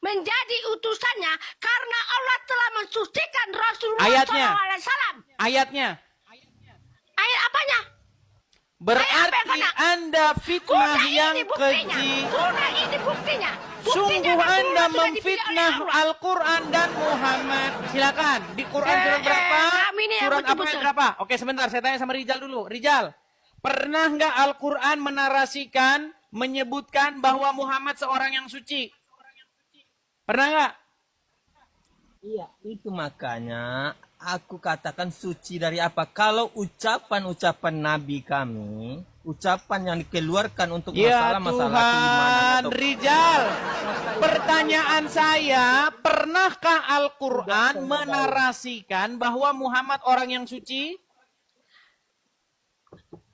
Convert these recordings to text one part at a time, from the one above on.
menjadi utusannya karena Allah telah mensucikan Rasulullah Ayatnya. SAW. Ayatnya. Ayat apanya? Berarti Anda fitnah yang keji. Sudah ini buktinya. Sungguh Anda memfitnah Al-Quran dan Muhammad. Silakan. Di Quran surat berapa? Surat apa ayat berapa? Oke, sebentar. Saya tanya sama Rijal dulu. Rijal, pernah nggak Al-Quran menarasikan, menyebutkan bahwa Muhammad seorang yang suci? Pernah nggak? Iya, itu makanya aku katakan suci dari apa? Kalau ucapan-ucapan Nabi kami, ucapan yang dikeluarkan untuk masalah-masalah keimanan atau... Rijal, pertanyaan saya, pernahkah Al-Quran menarasikan bahwa Muhammad orang yang suci?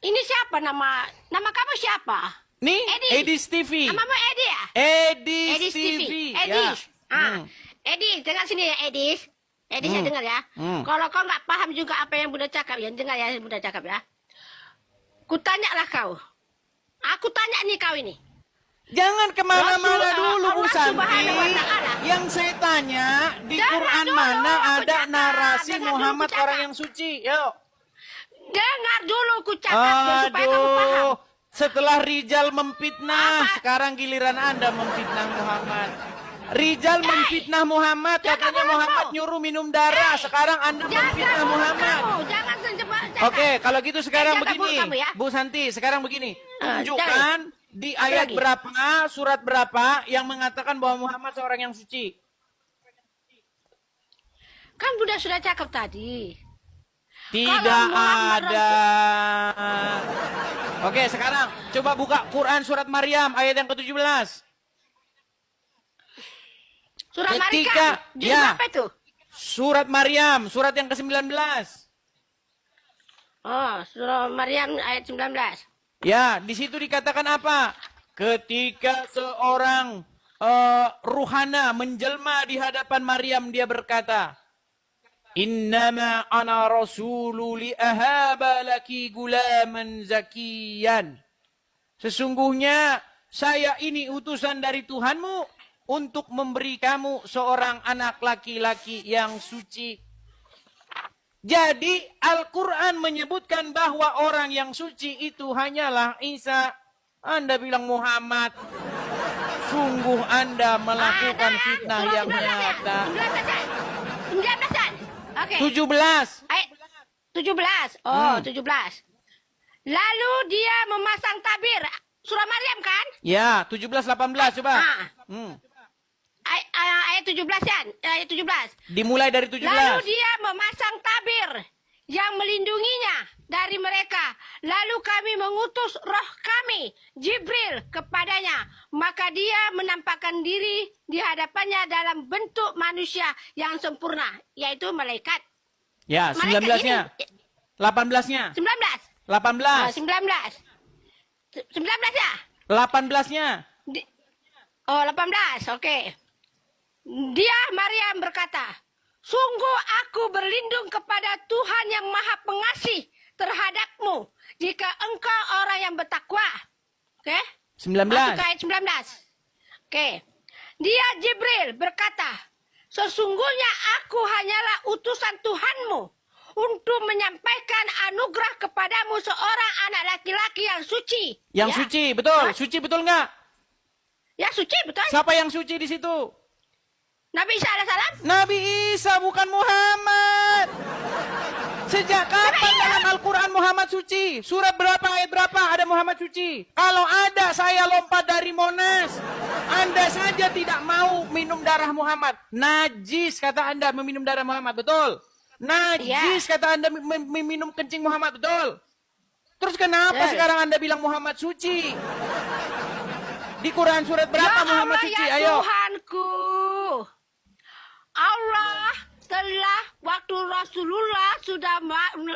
Ini siapa nama kamu siapa? Nih, Edi. Edis TV. Namamu Edi ya? Edis TV. Edis. Ya. Edis, dengar sini ya Edis. Edis ya dengar ya. Kalau kau nggak paham juga apa yang Bunda cakap, ya dengar ya Bunda cakap ya. Kutanyalah kau. Aku tanya nih kau ini. Jangan kemana-mana dulu Bu Allah Santi. Subhanahu wa Ta'ala. Yang saya tanya, di Jangan Quran dulu, mana aku ada cakap. narasi Jangan dulu Muhammad aku cakap. orang yang suci? Yuk. Dengar dulu ku cakap supaya kamu paham. Aduh, setelah Rijal memfitnah, Apa? sekarang giliran Anda memfitnah Muhammad. Rijal memfitnah Muhammad, Jangan katanya ngomong. Muhammad nyuruh minum darah. Sekarang Anda memfitnah Muhammad. Jangan secepat. Oke, kalau gitu sekarang Jangan begini, kamu ya. Bu Santi, sekarang begini. jangan. Tunjukkan di ayat lagi? berapa, surat berapa yang mengatakan bahwa Muhammad seorang yang suci. Kan Bunda sudah cakap tadi. Tidak Kalau Muhammad ada. Oke, sekarang coba buka Quran surat Maryam ayat yang ke-17. Surah Ketika- Maryam. Juz ya. apa itu? Surat Maryam, surat yang ke-19. Oh, surah Maryam ayat 19. Ya, di situ dikatakan apa? Ketika seorang ruhana menjelma di hadapan Maryam, dia berkata, Innama ana rasulu li ahaba laki gulaman zakiyan. Sesungguhnya saya ini utusan dari Tuhanmu untuk memberi kamu seorang anak laki-laki yang suci. Jadi Al-Quran menyebutkan bahwa orang yang suci itu hanyalah Isa. Anda bilang Muhammad. Sungguh Anda melakukan fitnah yang nyata. 19-an. Oke. 17. Ayat 17. Oh, 17. Lalu dia memasang tabir. Surah Maryam kan? Ya, 17-18 coba. Ayat 17 kan? Ayat 17. Dimulai dari 17. Lalu dia memasang tabir yang melindunginya dari mereka. Lalu kami mengutus roh kami, Jibril, kepadanya. Maka dia menampakkan diri di hadapannya dalam bentuk manusia yang sempurna, yaitu malaikat. Ya, Malaikat 19-nya. ini, 18-nya. 19. 18. 19. 19 ya? 18-nya. 18, oke. Dia, Maryam, berkata, sungguh aku berlindung kepada Tuhan yang maha pengasih terhadapmu jika engkau orang yang bertakwa. Oke? 19. Masuk ke ayat 19. Oke. Dia, Jibril, berkata, sesungguhnya aku hanyalah utusan Tuhanmu untuk menyampaikan anugerah kepadamu seorang anak laki-laki yang suci. Yang Ya. suci, betul. Hah? Suci betul nggak? Ya, suci, betul. Siapa yang suci di situ? Nabi Isa alaihissalam. Nabi Isa, bukan Muhammad. Sejak kapan dalam Al-Quran Muhammad suci? Surat berapa, ayat berapa ada Muhammad suci? Kalau ada, saya lompat dari Monas. Anda saja tidak mau minum darah Muhammad. Najis kata Anda meminum darah Muhammad, betul? Najis kata Anda meminum kencing Muhammad, betul? Terus kenapa sekarang Anda bilang Muhammad suci? Di Quran surat berapa Ya Muhammad Allah, suci? ya Ayo. Tuhanku. Allah telah waktu Rasulullah sudah umur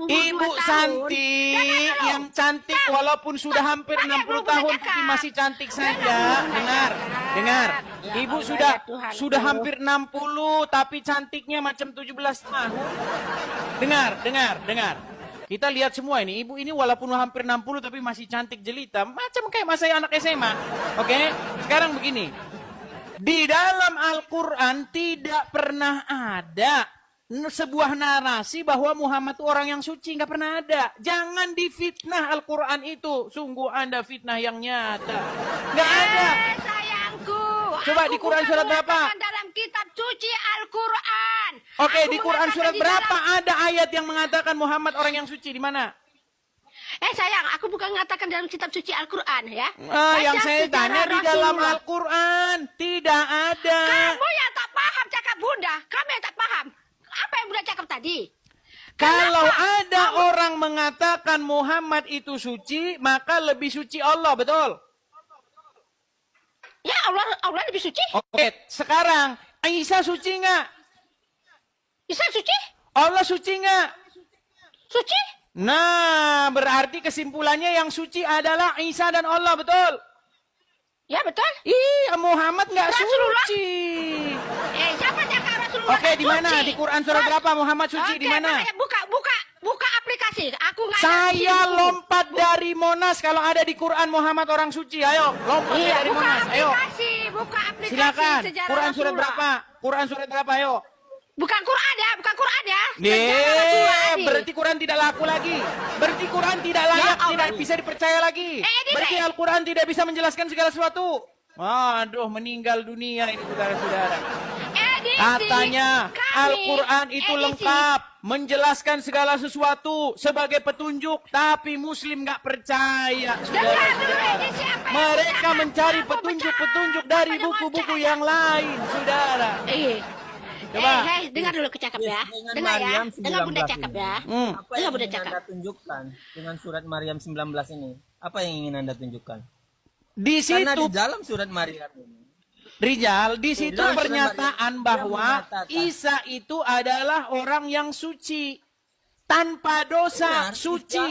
2 Ibu tahun. Santi Jangan yang cantik walaupun sudah hampir Banyak 60 belum tahun cakap. tapi masih cantik saja. Belum Dengar, cakap. dengar. Ya Ibu Allah, sudah ya Tuhanku. sudah hampir 60 tapi cantiknya macam 17 tahun. Dengar, dengar, dengar. Kita lihat semua ini. Ibu ini walaupun hampir 60 tapi masih cantik jelita, macam kayak masa anak SMA. Oke? Sekarang begini. Di dalam Al-Quran tidak pernah ada sebuah narasi bahwa Muhammad itu orang yang suci. Nggak pernah ada. Jangan difitnah Al-Quran itu. Sungguh Anda fitnah yang nyata. Nggak ada. Sayangku. Coba aku di Quran bukan surat berapa? mengatakan dalam kitab suci Al-Quran. Oke, Aku di Quran mengatakan surat di berapa dalam- ada ayat yang mengatakan Muhammad orang yang suci? Di mana? sayang, aku bukan mengatakan dalam kitab suci Al-Quran ya. Yang Baca saya sejarah tanya di dalam Rasulullah. Al-Quran. Tidak ada. Kamu yang tak paham cakap Bunda. Kamu yang tak paham. Apa yang Bunda cakap tadi? Kalau Kenapa? ada orang mengatakan Muhammad itu suci, maka lebih suci Allah, betul? Ya Allah lebih suci. Oke, sekarang Isa suci nggak? Isa suci? Allah suci nggak? Suci? Nah, berarti kesimpulannya yang suci adalah Isa dan Allah, betul? Ya betul. Iya, Muhammad nggak Rasulullah? suci. Siapa cakap Rasulullah? Oke, di mana? suci? Di Quran surat berapa Muhammad suci? Di mana? makanya buka aplikasi. Aku nggak ada di Saya sini. lompat dari Monas kalau ada di Quran Muhammad orang suci. Ayo, lompat Iya, dari buka Monas. Ayo. buka aplikasi. Silakan. sejarah Quran surat Rasulullah. berapa? Quran surat berapa? Ayo. Bukan Quran ya. Sejarah Rasulullah Nih, ini. berarti Quran tidak laku lagi. Berarti Quran tidak layak, Ya Allah. tidak bisa dipercaya lagi. Edit, Berarti Al-Quran tidak bisa menjelaskan segala sesuatu. Aduh, meninggal dunia ini saudara-saudara. Edisi Katanya kami. Al-Quran itu Edisi. lengkap, menjelaskan segala sesuatu sebagai petunjuk, tapi Muslim nggak percaya, Dengar dulu saudara-saudara. edisi apa yang Mereka dikatakan. mencari Aku petunjuk-petunjuk bercanda, dari apa yang buku-buku mau yang lain, saudara. Coba. Coba. Dengar dulu kecakap ya. Dengan Dengar ya. Maryam Dengar Bunda 19 cakap ini. ya. Apa Dengar yang Bunda ingin cakap. Anda tunjukkan dengan surat Maryam 19 ini? Apa yang ingin Anda tunjukkan? Di Karena situ di dalam surat Maryam ini Rijal, di situ Jelas, pernyataan Dia bahwa mengatakan. Isa itu adalah orang yang suci, tanpa dosa, Benar, suci.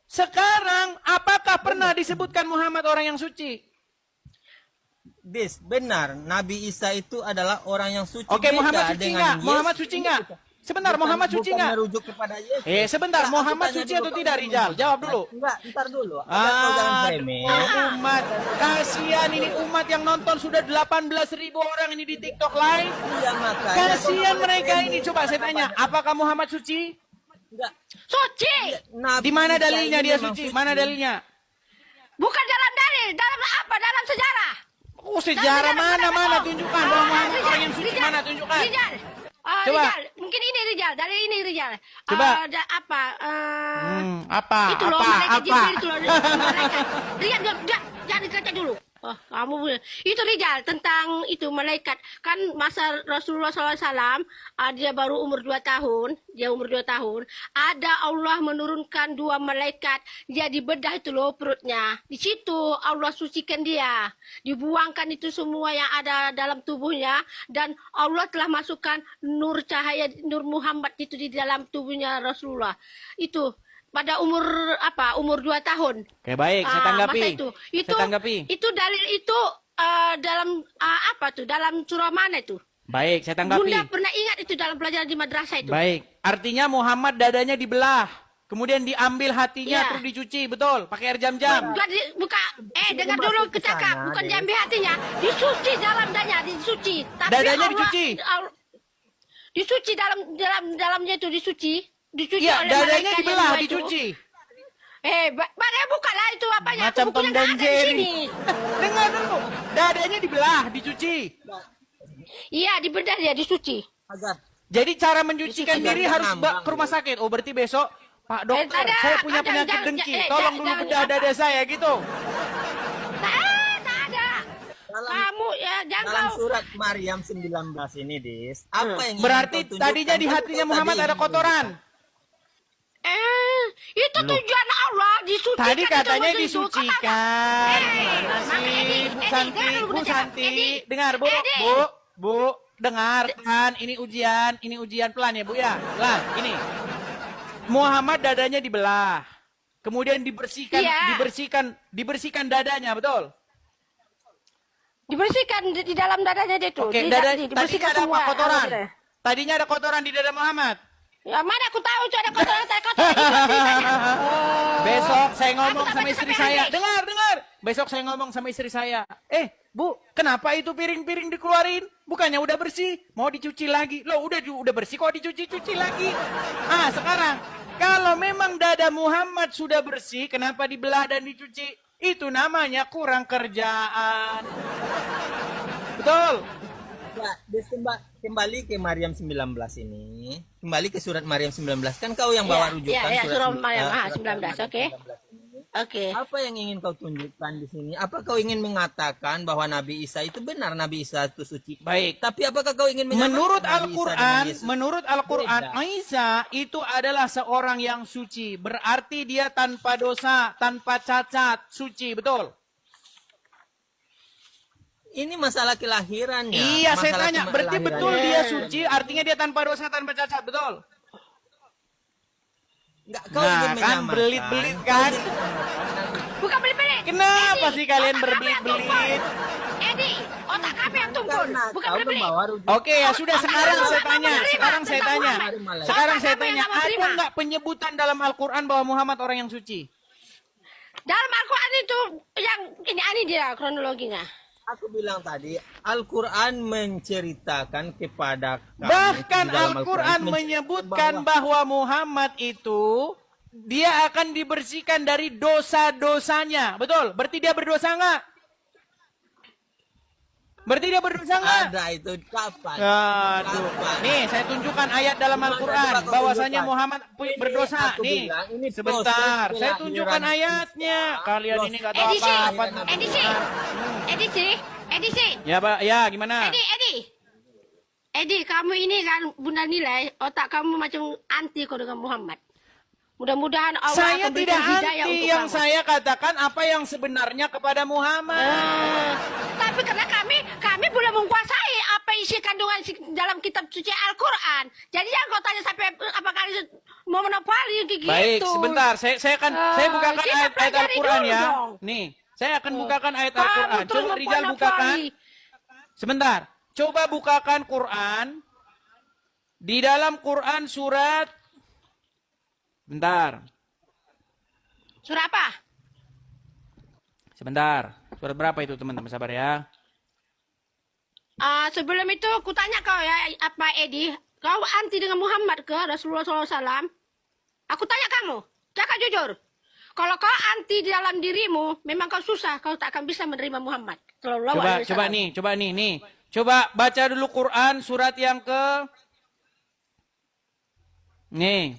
Sekarang, apakah pernah disebutkan Muhammad orang yang suci? benar, Nabi Isa itu adalah orang yang suci. Oke, Beda Muhammad suci dengan nggak? Yesus. Muhammad suci nggak? Sebentar, Muhammad suci bukan nggak? merujuk kepada Yesus. Sebentar, Nggak, Muhammad aku tanya suci dulu, atau Pak. tidak, Rijal? Jawab dulu. Enggak, ntar dulu. Kau jangan remeh. Umat, kasihan ini umat yang nonton sudah 18.000 orang ini di TikTok live. Iya, makanya. Kasihan kau mereka remeh. ini. Coba saya tanya, apakah Muhammad suci? Enggak. Suci. Nabi Di mana Isa dalilnya ini dia memang suci? Mana dalilnya? Bukan dalam dalil. Dalam apa? Dalam sejarah. Oh, sejarah mana bohong. tunjukkan bahwa Muhammad Rijal, orang yang suci, Rijal, mana tunjukkan. Rijal. Coba. Rijal, mungkin ini Rijal, dari ini Rijal. Coba. Apa? Apa? Itu loh, Apa? malaikat Apa? Jibril itu loh. Malaikat. Rijal, jangan dikaca dulu. Oh, kamu itu Rijal tentang itu malaikat kan masa Rasulullah SAW dia baru umur 2 tahun, ada Allah menurunkan 2 malaikat, dia dibedah itu loh perutnya, di situ Allah sucikan dia, dibuangkan itu semua yang ada dalam tubuhnya dan Allah telah masukkan nur cahaya nur Muhammad itu di dalam tubuhnya Rasulullah itu pada umur 2 tahun. Oke, baik, saya tanggapi. Masa itu Saya tanggapi. itu dalil itu dalam dalam surah mana itu? Baik, saya tanggapi. Bunda pernah ingat itu dalam pelajaran di madrasah itu? Baik, artinya Muhammad dadanya dibelah, kemudian diambil hatinya Iya. terus dicuci, betul? Pakai air jam-jam. Buka, dengar Masuk dulu ke kecakap, sana, bukan Des. diambil hatinya, disuci dalam dadanya, disuci. Tapi Dadanya Allah- dicuci? Disuci dalamnya itu disuci Iya, oleh dadanya malaikat yang dibelah, dua itu. dicuci. Badannya buka lah itu apanya. Macam Bukunya Tom nggak dan ada di Jerry. sini. Dengar dulu, dadanya dibelah, dicuci. Iya, dibedah dia, disuci. Agar Jadi cara mencucikan Dicuci diri dan harus ngambang, ke rumah sakit. Oh, berarti besok Pak dokter, ada, saya punya ada, penyakit jangan, dengki. jangan, Tolong dulu jangan, bedah apa? dada saya gitu. Tak ada. dalam, Kamu ya jangan dalam kau. surat Maryam 19 ini, Dis, apa yang ingin Berarti kau tadinya tunjukkan? di Kan hatinya kau Muhammad tadi ada ingin kotoran. Itu tujuan Allah disucikan. Tadi itu katanya begitu. disucikan. Gimana Mama sih, Edi, Bu Edi, Santi, dengar dulu Bu bener, Santi, Edi. dengar Bu, Edi. Bu, dengarkan. Ini ujian pelan ya Bu ya, pelan. Ini Muhammad dadanya dibelah, kemudian dibersihkan, Iya. dibersihkan dadanya, betul? Dibersihkan di dalam dadanya dia itu. Oke, tadinya ada apa kotoran? Tadinya ada kotoran di dada Muhammad. Ya mana aku tahu itu ada kotoran itu ceritanya. Besok saya ngomong Aku tak sama baca istri sampai saya. habis. Dengar. Besok saya ngomong sama istri saya. Bu, kenapa itu piring-piring dikeluarin? Bukannya udah bersih, mau dicuci lagi. Loh, udah bersih kok dicuci-cuci lagi. Ah, sekarang kalau memang dada Muhammad sudah bersih, kenapa dibelah dan dicuci? Itu namanya kurang kerjaan. Betul. Ya, kembali ke Maryam 19 ini. Kembali ke surat Maryam 19. Kan kau yang bawa rujukan surat Maryam 19, oke. Oke. Apa yang ingin kau tunjukkan di sini? Apa kau ingin mengatakan bahwa Nabi Isa itu benar, Nabi Isa itu suci? Baik. Tapi apakah kau ingin menyamakan Menurut Nabi Isa Al-Quran, dengan Yesus? menurut Al-Quran, Beda. Isa itu adalah seorang yang suci. Berarti dia tanpa dosa, tanpa cacat, suci, betul? Ini masalah kelahirannya. Iya, saya masalah tanya. Berarti kelahirannya. betul dia suci, artinya dia tanpa dosa, tanpa cacat, betul? Enggak, kau Nah, ingin kan menyamakan. belit-belit kan? Bukan belit-belit. Kenapa Edi, sih kalian otak kami yang berbelit-belit? tumpul. Edi, otak kami yang tumpul. Karena Bukan kau belit-belit. membawa rujukan. Oke, ya sudah, sekarang saya tanya. Sekarang saya tanya. Sekarang saya Otak kami tanya, yang nggak mau ada terima. nggak penyebutan dalam Al-Quran bahwa Muhammad orang yang suci? Dalam Al-Quran itu yang ini dia kronologinya. Aku bilang tadi, Al-Quran menceritakan kepada kami. Bahkan di dalam Al-Quran menceritakan menyebutkan bahwa Muhammad itu dia akan dibersihkan dari dosa-dosanya. Betul? Berarti dia berdosa nggak? Berarti dia berdosa nggak? ada itu kapan? Aduh. Kapan? Nih, saya tunjukkan ayat dalam Al-Quran Coba kau bahwasanya tunjukkan. Muhammad berdosa. Aku Nih, bilang, ini sebentar. proses Saya tunjukkan kelahiran ayatnya. kita. Kalian ini nggak tahu Edisi, apa-apa. edisi. Ya, Pak. Ya, gimana? Edi, kamu ini kan bunda nilai otak kamu macam anti kau dengan Muhammad. Mudah-mudahan Allah Saya akan tidak berikan hidayah anti, untuk yang kamu. saya katakan apa yang sebenarnya kepada Muhammad. Tapi karena kami belum menguasai apa isi kandungan dalam kitab suci Al-Quran. Jadi jangan kau tanya sampai apa kali mau monopoli kayak gitu. Baik, sebentar. Saya bukakan kita ayat pelajari Al-Quran dulu ya. dong. Nih, saya akan bukakan ayat Kamu Al-Quran. terus Coba Rizal bukakan. monopoli. Sebentar. Coba bukakan Quran. Di dalam Quran surat. Bentar. Surah apa? Sebentar. Surat berapa itu teman-teman? Sabar ya. Sebelum itu aku tanya kau ya, apa Edi? Kau anti dengan Muhammad ke Rasulullah SAW? Aku tanya kamu, cakap jujur. Kalau kau anti di dalam dirimu, memang kau susah, kau tak akan bisa menerima Muhammad. Coba nih. Coba baca dulu Quran surat yang ke. Nih.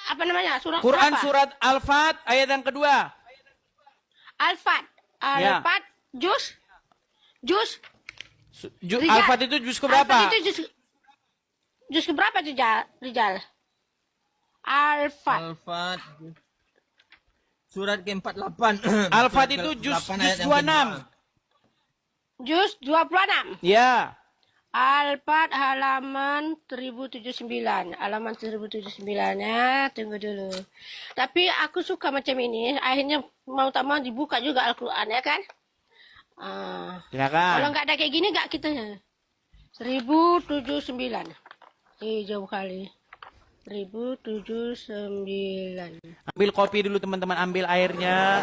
Apa namanya? Surah Quran apa? surat Al-Fat ayat yang kedua. Al-Fat. Ya. Al-Fat, juz. Rijal. Al-Fat itu juz ke berapa? Al-Fat itu juz ke berapa tuh, Rijal? Al-Fat. Al-Fat. Surat ke-48. Al-Fat itu juz 26. Juz 26. Ya. Al-Fat halaman 1079. Halaman 1079 ya, tunggu dulu. Tapi aku suka macam ini, akhirnya mau tak mau dibuka juga Al-Quran ya kan? Kalau Silakan. nggak ada kayak gini nggak kita ya. 1079. Jauh kali. 1079. Ambil kopi dulu teman-teman, ambil airnya,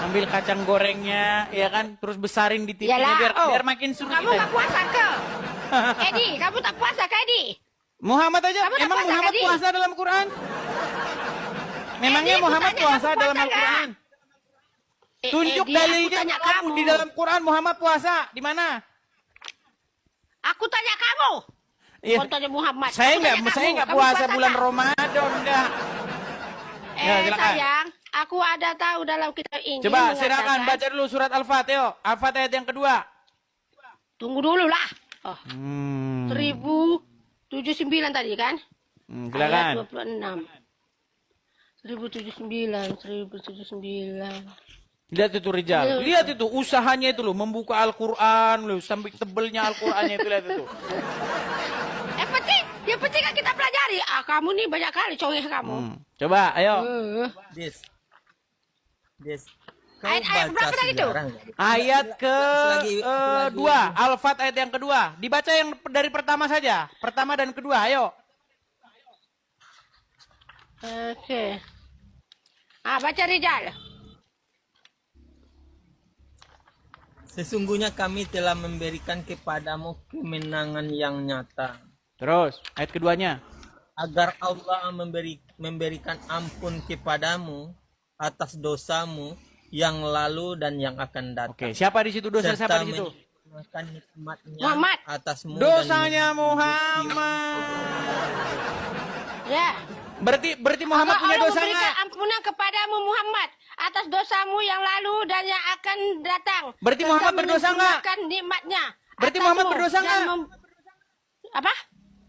ambil kacang gorengnya, ya kan? Terus besarin di TV-nya Yalah, biar makin seru kamu kita. nggak puasa ke? Edi, kamu tak puasa ke Edi? Muhammad aja, Kamu tak emang puasa, Muhammad Kadi? puasa dalam Quran? Memangnya Edi, aku Muhammad tanya, puasa kamu dalam puasa Al-Quran? Tunjuk Edi, aku dalilnya tanya kamu di dalam Quran Muhammad puasa. Di mana? Aku tanya kamu. Iya. Bukan tanya Muhammad. Saya Aku tanya nggak kamu puasa bulan nggak? Ramadan enggak. Ya, silakan. Sayang, aku ada tahu dalam kitab Injil. Coba mengatakan- silakan baca dulu surat Al-Fat, yuk. Al-Fat ayat yang kedua. Tunggu dulu lah. Oh, 1079 Hmm. tadi kan? Silakan. Ayat 26. 1079. Lihat itu Rijal. Lihat itu usahanya itu loh, membuka Al-Qur'an loh, sampai tebelnya Al-Qur'annya itu, lihat itu. Yang penting kan kita pelajari. Kamu nih banyak kali congeh kamu. Coba, ayo. Des. Kau Ayat berapa baca tadi tuh? sejarah nggak? Ayat Selagi- kedua, Al-Fat ayat yang kedua. Dibaca yang dari pertama saja. Pertama dan kedua, ayo. Oke. Baca Rijal. Sesungguhnya kami telah memberikan kepadamu kemenangan yang nyata. Terus, ayat keduanya. Agar Allah memberikan ampun kepadamu atas dosamu yang lalu dan yang akan datang. Oke, siapa di situ dosa? Siapa di situ? Menyempurnakan nikmatnya Muhammad. atasmu Dosanya dan Muhammad. Ya. Berarti Muhammad Allah punya dosa memberikan nggak? ampunan kepadamu Muhammad atas dosamu yang lalu dan yang akan datang. Berarti Serta Muhammad berdosa nggak? menyempurnakan nikmatnya. Berarti atasmu Muhammad berdosa dan nggak? Apa?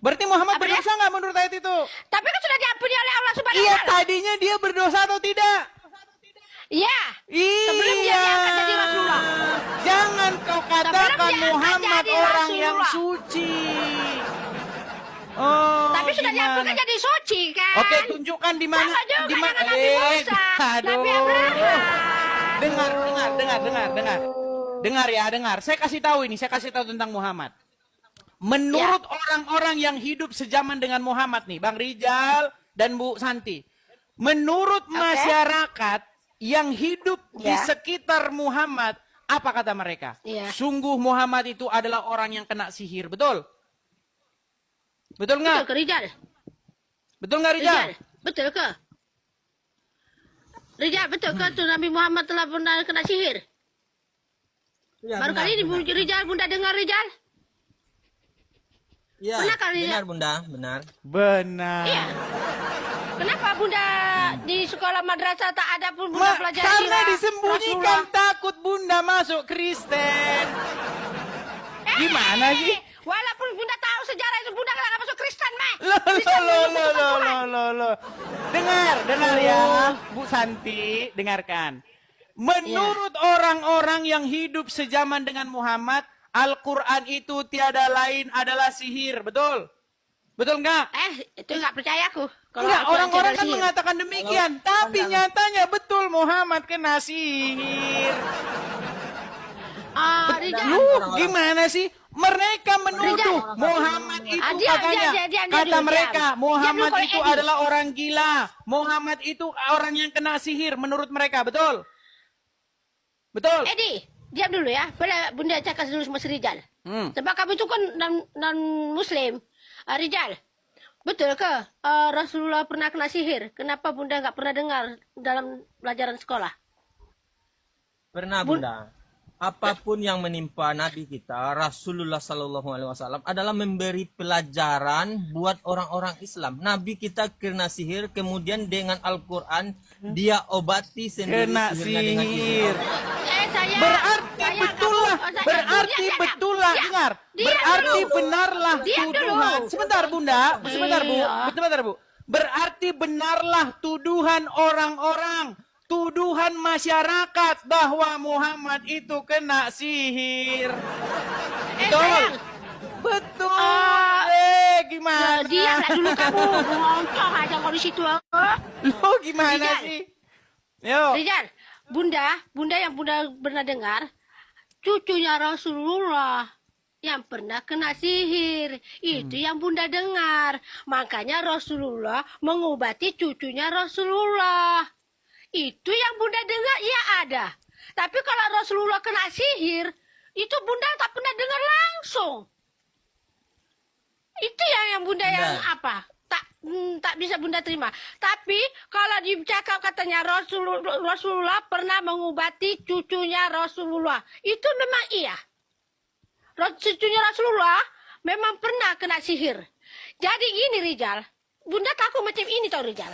Berarti Muhammad Apa dia? berdosa nggak menurut ayat itu? Tapi kan sudah diampuni oleh Allah Subhanahu Iya, wa taala. tadinya dia berdosa atau tidak? Iya. Sebelum dia diangkat jadi Rasulullah. Jangan kau katakan Sebelum diangkat Muhammad jadi orang yang Rasulullah. suci. Oh, Tapi sudah gimana? diampuni jadi suci kan? Oke, tunjukkan di mana. Sama juga Di mana? dengan Nabi Musa, Nabi Abraham. Dengar. Dengar ya, dengar. Saya kasih tahu tentang Muhammad. Menurut orang-orang yang hidup sejaman dengan Muhammad nih, Bang Rijal dan Bu Santi. Menurut masyarakat yang hidup di sekitar Muhammad, apa kata mereka? Iya. Sungguh Muhammad itu adalah orang yang kena sihir, betul? Betul nggak? Betul ke Rijal? Betul nggak Rijal? Rijal, betul ke? Rijal, betul ke tuh Nabi Muhammad telah pernah kena sihir? Ya, Baru benar, kali ini benar. Rijal, Bunda dengar Rijal? Ya, Benar kali benar ya? Bunda, benar. Benar. Iya. Kenapa Bunda di sekolah madrasah tak ada pun Bunda pelajari Karena sirah disembunyikan, Rasulullah? takut Bunda masuk Kristen. Gimana sih? Walaupun Bunda tahu sejarah itu Bunda nggak masuk Kristen, mah. Loh. Dengar ya, Bu Santi, dengarkan. Menurut orang-orang yang hidup sejaman dengan Muhammad, Al-Quran itu tiada lain adalah sihir, betul? Betul nggak? Itu nggak percaya aku. Kalau Enggak, Al-Quran orang-orang tidak kan sihir. mengatakan demikian, tapi nyatanya betul Muhammad kena sihir. Rijal. Lu gimana sih? Mereka menuduh Rijal. Muhammad itu Diam, katanya, diam kata dulu, mereka diam. Muhammad Diam dulu, itu kalau Edi. adalah orang gila. Muhammad itu orang yang kena sihir menurut mereka, betul? Betul? Edi, diam dulu ya. Boleh Bunda cakap dulu sama si Rijal. Sebab kamu itu kan non-Muslim. Rijal, betul ke Rasulullah pernah kena sihir? Kenapa Bunda nggak pernah dengar dalam pelajaran sekolah? Pernah Bunda. Apapun yang menimpa Nabi kita, Rasulullah Sallallahu Alaihi Wasallam adalah memberi pelajaran buat orang-orang Islam. Nabi kita kena sihir, kemudian dengan Al-Quran dia obati sendiri Kena sihirnya dengan sihir. izin. Berarti betul lah, dengar. Berarti benarlah tuduhan. Sebentar Bunda, sebentar Bu. Berarti benarlah tuduhan orang-orang, tuduhan masyarakat bahwa Muhammad itu kena sihir. Betul. Betul. Gimana? Diamlah dulu kamu. Ngomong aja kalau di situ. Lo gimana Rijal. sih? Yo. Rijal, Bunda yang Bunda pernah dengar, cucunya Rasulullah yang pernah kena sihir. Itu yang Bunda dengar. Makanya Rasulullah mengobati cucunya Rasulullah. Itu yang Bunda dengar, iya ada. Tapi kalau Rasulullah kena sihir, itu Bunda tak pernah dengar langsung. Itu yang Bunda yang apa? Tak bisa Bunda terima. Tapi kalau dicakap katanya Rasulullah pernah mengobati cucunya Rasulullah. Itu memang iya. Cucunya Rasulullah memang pernah kena sihir. Jadi gini Rijal, Bunda takut macam ini tau Rijal.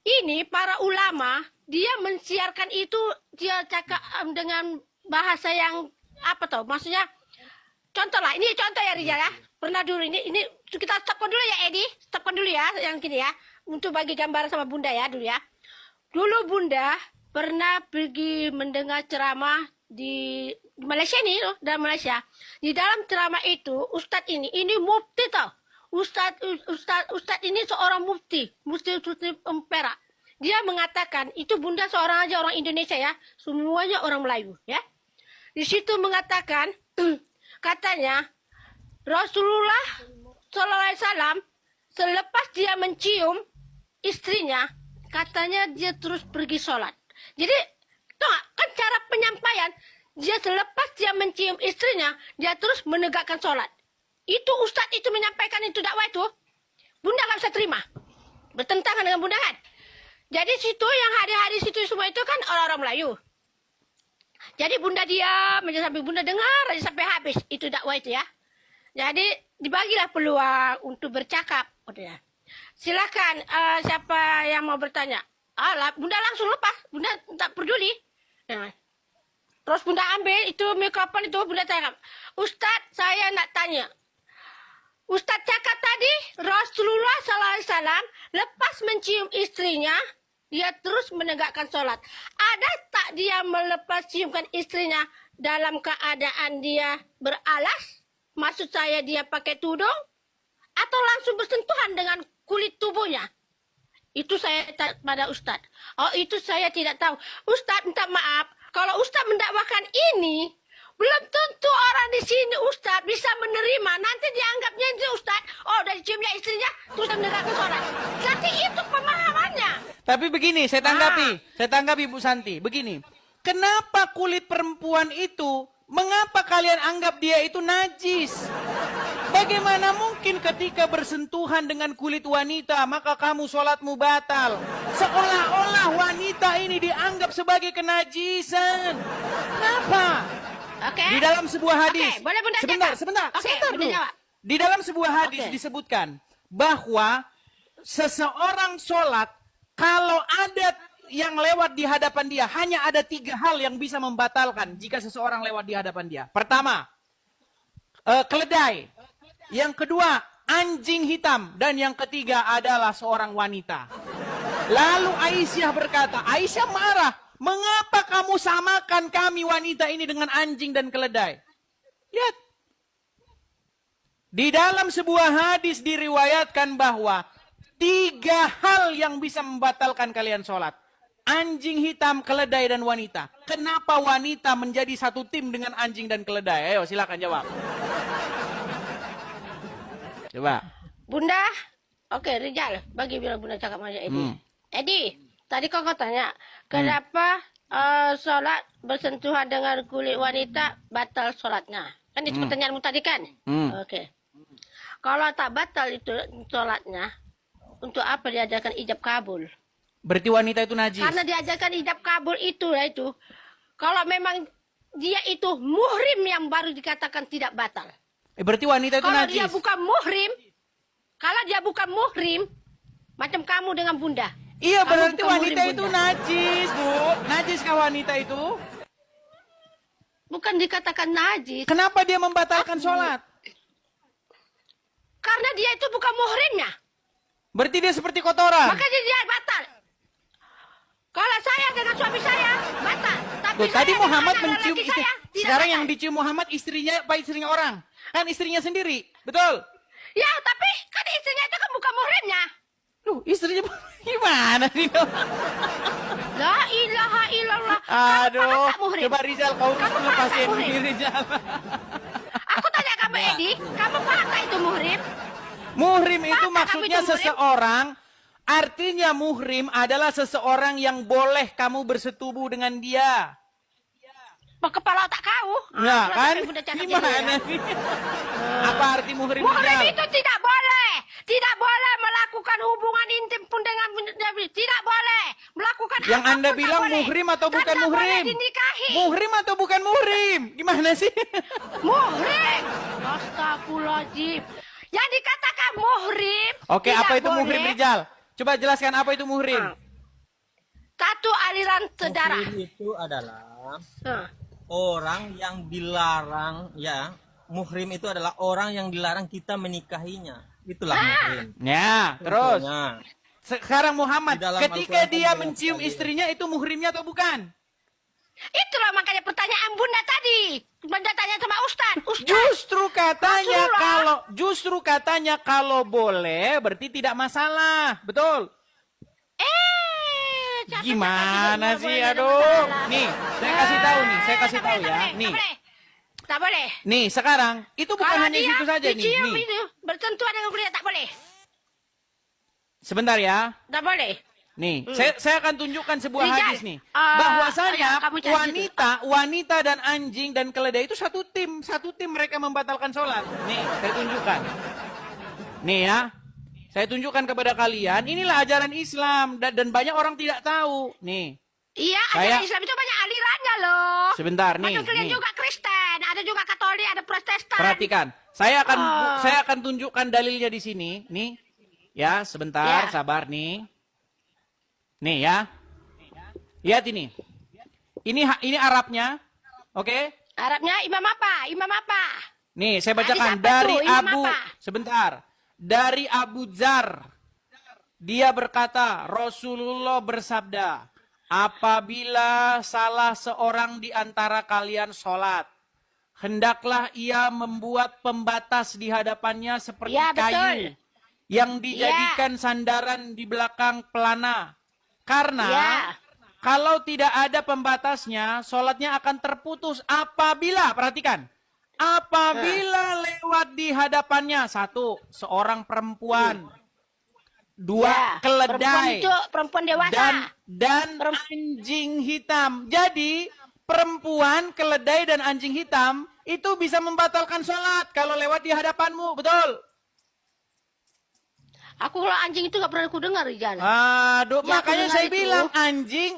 Ini para ulama, dia mensiarkan itu, dia cakap dengan bahasa yang apa tau, maksudnya contoh lah, ini contoh ya Rijal ya. Pernah dulu ini kita stopkan dulu ya Edi, stopkan dulu ya yang gini ya, untuk bagi gambaran sama Bunda ya dulu ya. Dulu Bunda pernah pergi mendengar ceramah di Malaysia nih loh, dalam Malaysia. Di dalam ceramah itu Ustadz ini mufti tau. Ustadz ini seorang mufti Perak. Dia mengatakan, itu Bunda seorang aja orang Indonesia ya, semuanya orang Melayu ya. Di situ mengatakan, katanya Rasulullah SAW selepas dia mencium istrinya, katanya dia terus pergi sholat. Jadi, tuh kan cara penyampaian, dia selepas dia mencium istrinya, dia terus menegakkan sholat. Itu Ustadz itu menyampaikan itu dakwah itu. Bunda nggak bisa terima. Bertentangan dengan Bunda kan. Jadi situ yang hari-hari situ semua itu kan orang-orang Melayu. Jadi Bunda diam aja sampai Bunda dengar aja sampai habis itu dakwah itu ya. Jadi dibagilah peluang untuk bercakap. Udah. Silakan siapa yang mau bertanya. Bunda langsung lepas. Bunda tak peduli. Nah. Terus Bunda ambil itu mikrofon itu Bunda tanya. Ustadz saya nak tanya. Ustadz cakap tadi Rasulullah SAW lepas mencium istrinya, dia terus menegakkan sholat. Ada tak dia melepas ciumkan istrinya dalam keadaan dia beralas? Maksud saya dia pakai tudung? Atau langsung bersentuhan dengan kulit tubuhnya? Itu saya tanya pada Ustadz. Oh itu saya tidak tahu. Ustadz minta maaf. Kalau Ustadz mendakwakan ini, belum tentu orang di sini Ustadz bisa menerima. Nanti dianggapnya itu Ustadz, oh udah diciumnya istrinya, terus menegakkan sholat. Jadi itu pemahamannya. Tapi begini, saya tanggapi Bu Santi. Begini, kenapa kulit perempuan itu, mengapa kalian anggap dia itu najis? Bagaimana mungkin ketika bersentuhan dengan kulit wanita, maka kamu sholatmu batal? Seolah-olah wanita ini dianggap sebagai kenajisan. Kenapa? Oke. Di dalam sebuah hadis. Oke, boleh Bunda sebentar, jawab. sebentar, Oke, sebentar Bunda dulu. jawab. Di dalam sebuah hadis Oke. disebutkan bahwa seseorang sholat, kalau ada yang lewat di hadapan dia, hanya ada 3 hal yang bisa membatalkan jika seseorang lewat di hadapan dia. Pertama, keledai. Yang kedua, anjing hitam. Dan yang ketiga adalah seorang wanita. Lalu Aisyah berkata, Aisyah marah. Mengapa kamu samakan kami wanita ini dengan anjing dan keledai? Lihat. Di dalam sebuah hadis diriwayatkan bahwa 3 hal yang bisa membatalkan kalian sholat. Anjing hitam, keledai, dan wanita. Kenapa wanita menjadi satu tim dengan anjing dan keledai? Ayo silakan jawab. Coba. Bunda, oke Rizal, bagi bilang Bunda cakap sama Edi. Edi, tadi kau tanya, kenapa sholat bersentuhan dengan kulit wanita batal sholatnya? Kan itu pertanyaanmu tadi kan? Oke. Kalau tak batal itu sholatnya, untuk apa diajarkan ijab kabul? Berarti wanita itu najis. Karena diajarkan ijab kabul itu, kalau memang dia itu muhrim yang baru dikatakan tidak batal. Berarti wanita itu Kalau najis. dia bukan muhrim, macam kamu dengan Bunda. Iya, Kamu berarti bukan wanita muhrim, itu Bunda. najis, Bu. Najiskah wanita itu? Bukan dikatakan najis. Kenapa dia membatalkan sholat? Karena dia itu bukan muhrimnya. Berarti dia seperti kotoran. Makanya dia batal. Kalau saya dengan suami saya, batal. Tapi Tuh, saya tadi dengan Muhammad anak mencium lelaki istri. saya, tidak Sekarang batal. yang dicium Muhammad istrinya apa istrinya orang? Kan istrinya sendiri. Betul? Ya, tapi kan istrinya itu kan bukan muhrimnya. Duh, istrinya gimana sih? La ilaha illallah. Aduh, Kamu pernah tak muhrim? coba Rizal, kau Kamu lepasin pernah tak muhrim? diri Rizal. Aku tanya kamu Edi, kamu paham tak itu muhrim? Muhrim itu Paham tak maksudnya kamu itu muhrim? seseorang, artinya muhrim adalah seseorang yang boleh kamu bersetubuh dengan dia. Kepala otak kau. Nah, kalau kan? sampai Bunda cakap Gimana gitu sih? Apa arti muhrim? Muhrim Rizal? itu tidak boleh. Tidak boleh melakukan hubungan intim pun dengan Nabi. Tidak boleh. Melakukan Yang apapun Anda tak bilang boleh. muhrim atau Kan bukan tak boleh muhrim? dinikahi. Muhrim atau bukan muhrim? Gimana sih? Muhrim. Astagfirullahaladzim. Yang dikatakan muhrim. Oke, tidak apa itu muhrim, boleh. Rizal? Coba jelaskan apa itu muhrim. Satu aliran sedarah. Muhrim itu adalah Nah. orang yang dilarang, ya. Muhrim itu adalah orang yang dilarang kita menikahinya. Itulah muhrim. Ya, terus. Contohnya, Sekarang Muhammad, Di dalam ketika Al-Quran dia kan mencium banyak istrinya itu muhrimnya atau bukan? Itulah makanya pertanyaan Bunda tadi. Bunda tanya sama Ustadz. Justru katanya kalau boleh berarti tidak masalah. Betul. Siapa Gimana cakap sih? juga boleh, Aduh. ada masalah. Nih, saya kasih tahu nih, saya kasih Tak tahu boleh, ya. tak Nih. boleh. Tak boleh. Nih, sekarang itu bukan Kalau hanya dia situ saja nih. dicium Nih. itu bersentuhan dengan kulit tak boleh. Sebentar ya. Tak boleh. Nih, saya akan tunjukkan sebuah Rijal, hadis nih. Bahwasanya ya, kamu cari wanita dan anjing dan keledai itu satu tim mereka membatalkan sholat. Nih, saya tunjukkan. Nih ya, saya tunjukkan kepada kalian. Inilah ajaran Islam dan banyak orang tidak tahu. Nih. Iya, Saya- ajaran Islam itu banyak alirannya loh. Sebentar nih. Macam kalian nih. juga Kristen, ada juga Katolik, ada Protestan. Perhatikan, saya akan tunjukkan dalilnya di sini. Nih, ya sebentar, Ya. sabar nih. Nih ya, lihat ini. Ini Arabnya, oke? Arabnya imam apa? Imam apa? Nih, saya bacakan Hadis apa dari tuh? Imam Abu. apa? Sebentar, dari Abu Dzar. Dia berkata, Rasulullah bersabda, apabila salah seorang di antara kalian sholat, hendaklah ia membuat pembatas di hadapannya seperti Ya, kayu betul. yang dijadikan sandaran di belakang pelana. Karena Ya. kalau tidak ada pembatasnya, sholatnya akan terputus apabila, perhatikan, apabila lewat di hadapannya, satu, seorang perempuan, dua, Ya, keledai, perempuan dewasa. dan anjing hitam. Jadi perempuan, keledai, dan anjing hitam itu bisa membatalkan sholat kalau lewat di hadapanmu, betul? Aku kalau anjing itu gak pernah aku dengar, Jan. Aduh, Ya, aku makanya dengar saya itu. bilang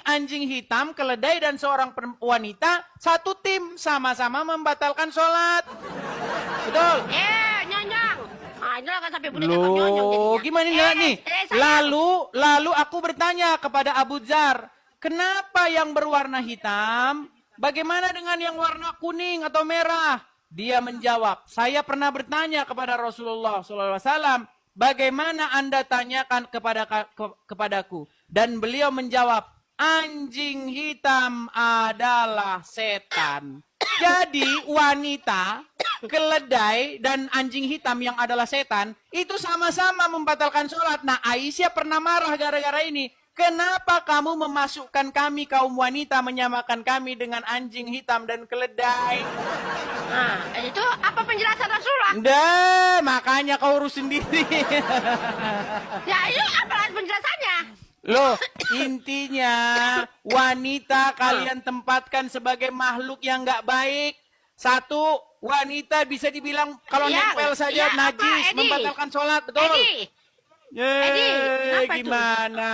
anjing hitam, keledai, dan seorang wanita satu tim sama-sama membatalkan sholat. Betul? Nyonyong. Ah, ini lah kan sampai budaya nyonyong Loh, jadinya. gimana nih? sayang. Lalu aku bertanya kepada Abu Dzar, kenapa yang berwarna hitam? Bagaimana dengan yang warna kuning atau merah? Dia menjawab, saya pernah bertanya kepada Rasulullah SAW, bagaimana Anda tanyakan kepadaku? Dan beliau menjawab, anjing hitam adalah setan. Jadi wanita, keledai, dan anjing hitam yang adalah setan, itu sama-sama membatalkan sholat. Nah, Aisyah pernah marah gara-gara ini. Kenapa kamu memasukkan kami kaum wanita, menyamakan kami dengan anjing hitam dan keledai? Nah, itu apa penjelasan Rasulullah? Dah, makanya kau urus sendiri. Ya, itu apa penjelasannya? Loh, intinya wanita kalian tempatkan sebagai makhluk yang nggak baik. Satu, wanita bisa dibilang kalau Ya, nempel saja ya, apa, najis, Edi? membatalkan sholat, betul? Edi, Edi, kenapa itu? Gimana?